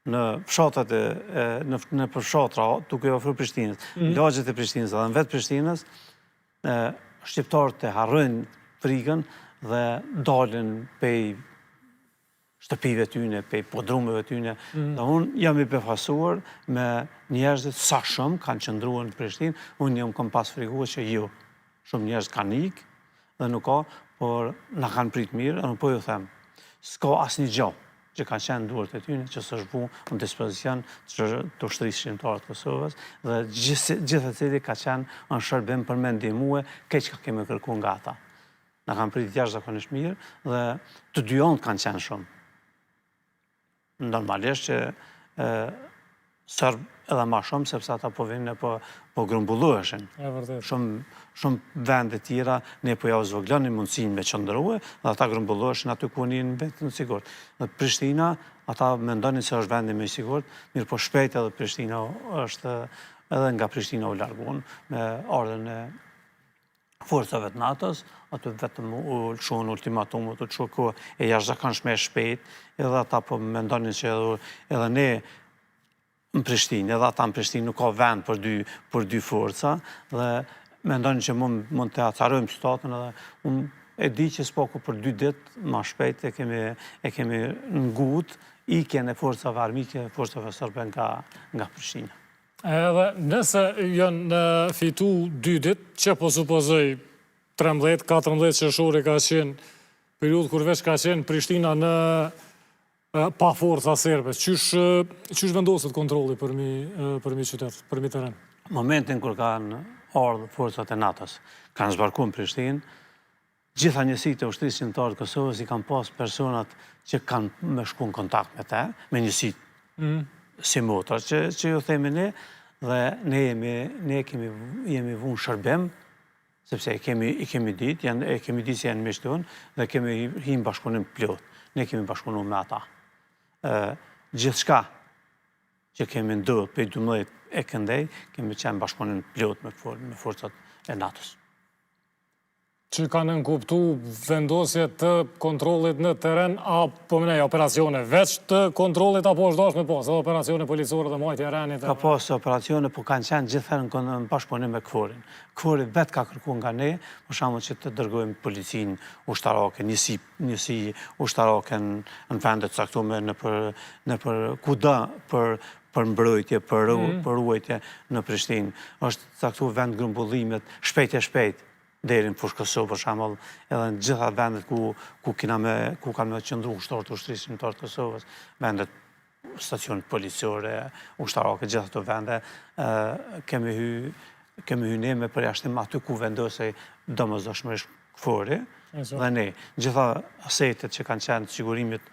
në fshatrat në përfshatra, duke ofruar Prishtinës, lagjet e Prishtinës dhe në vetë Prishtinës, shqiptarët e harrojnë frikën dhe dalin pej shtëpive tyne, pej podrumeve tyne. Dhe unë jam i befasuar me njerëzit sa shumë kanë qëndruar në Prishtinë, unë jam kom pas frikuar që jo, shumë njerëz kanë ikë dhe nuk ka, por na kanë prit mirë, dhe nuk po ju them, s'ka asnjë gjë që kanë qenë duart e tyne, që s'është vu në dispozicion të ushtrisë shqiptare të Kosovës, dhe gjithsesi ka qenë në shërbim për me ndihmue keq ka kemi kërkuar nga ata. Na kanë pritur jashtëzakonisht mirë dhe të dy anët kanë qenë shumë. Normalisht që sërbë edhe ma shumë, sepse ata po vinë po grumbulluheshin. Shumë vende tjera, ne po ja u zvoglonin mundësinë me qëndrue, dhe ata grumbulluheshin aty ku një në vetë në sigurt. Dhe Prishtina, ata mendonin se është vendi më i sigurt, mirë po shpejt edhe Prishtina është, edhe nga Prishtina u larguan, me ardhen e forcave të NATO-s, aty vetëm u lëshuan ultimatumët, u lëshuan kohë e jashtëzakonshme e shpejt, edhe ata po mendonin që edhe ne në Prishtinë, edhe ata në Prishtinë nuk ka vend për dy forca, dhe mendonin që mund të acarojmë situatën, edhe unë e di që s'paku për 2 ditë, ma shpejt e kemi ngut ikjen e forcave armike, forcave serbe nga Prishtina. Edhe nëse janë fitu 2 ditë, që po supozoj 13-14 qershori ka qenë periudhë kur veç ka qenë Prishtina në pa forca serbe, qysh vendoset kontrolli për mi qytet, për mi teren? Momentin kur kanë ardhur forcat e NATO-s, kanë zbarkuar në Prishtinë, gjitha njësitë e ushtrisë shqiptare të Kosovës i kanë pas personat që kanë me shku në kontakt me te, me njësitë si motra, që ju themi ne, dhe ne jemi vu në shërbim, sepse i kemi ditë se janë mishtun, dhe kemi hinë bashkëpunim plot. Ne kemi bashkëpunu me ata. Gjithçka që kemi ndodhur për 12 e këndej, kemi qenë bashkëpunim plot me forcat e NATO-s. Që kanë nënkuptu vendosje të kontrolit në teren, apo mënej operacione veç të kontrolit, apo është dashme pas, edhe operacione policore dhe majtje renit? Ka pas operacione, po kanë qenë gjithherën në bashkëpunim me KFOR-in. KFOR-i vetë ka kërkuar nga ne, për shembull që të dërgojmë policinë ushtarake, njësi ushtarake në vende të caktuara nëpër kudo për mbrojtje, për ruajtje në Prishtinë. Është caktuar vend grumbullimet shpejt deri në Fushë Kosovë, për shembull, edhe në gjitha vendet ku kanë me qëndru ushtarët të ushtrisë shqiptare të Kosovës, vendet stacionet policore, ushtarake, gjitha të vende, kemi hy ne me përjashtim aty ku vendosej domosdoshmërisht KFOR-i, dhe ne, gjitha asetet që kanë qenë të sigurimit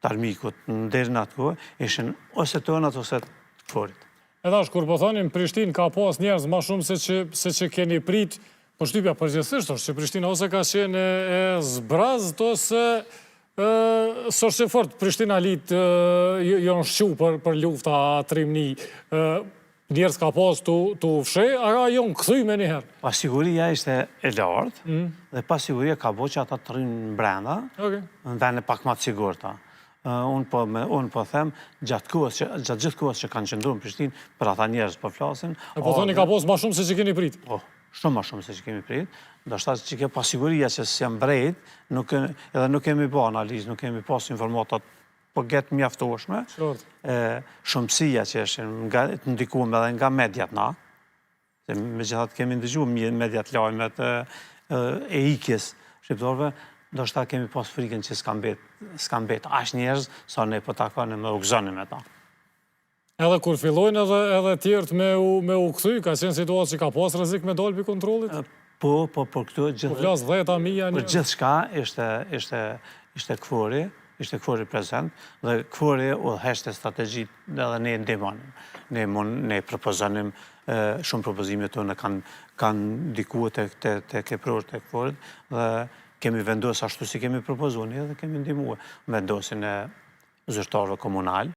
të armikut deri në atë kohë, ishin ose tonat ose të KFOR-it. Edhe kur po thonim Prishtinë ka pas njerëz më shumë se që keni prit. Po shtypja përgjithsisht është që Prishtina ose ka qenë e zbrazët ose s'është që fort Prishtina litë janë shqu për lufta trimni. Njerëz ka pas të fshe, a janë këthy me njëherë? Pasiguria ishte e lartë dhe pasiguria ka bo që ata të rrinë brenda, në vene pak ma të sigurta. Unë po them, gjatë gjithë kohës që kanë qëndru në Prishtinë, për ata njerëz po flasin. Po thoni ka pas ma shumë se që keni prit? Shumë ma shumë se që kemi prit. Ndoshta që ke pasiguria që s'jam brejt, edhe nuk kemi ba analizë, nuk kemi pas informatat po getë mjaftueshme. Shumësia që eshin të ndikuam edhe nga mediat na, me gjithat kemi ndëgjuar mediat lajmet e ikjes shqiptarëve, ndoshta kemi pas frikën që s'kan bet aq njerëz sa ne po takonim me u gëzonim me ta. Edhe kur fillojnë edhe tjertë me u këthy, ka qenë situatë që ka pas rrezik me dalë për kontrolit? Po, këtu për gjithë shka ishte KFOR-i prezent, dhe KFOR-i u heshte strategjit edhe ne ndihmonim. Ne propozonim, shumë propozime tonë kanë ndikuar te kepror të KFOR-it, dhe kemi vendosur ashtu si kemi propozuar, dhe kemi ndihmuar vendosin e zyrtarëve komunal.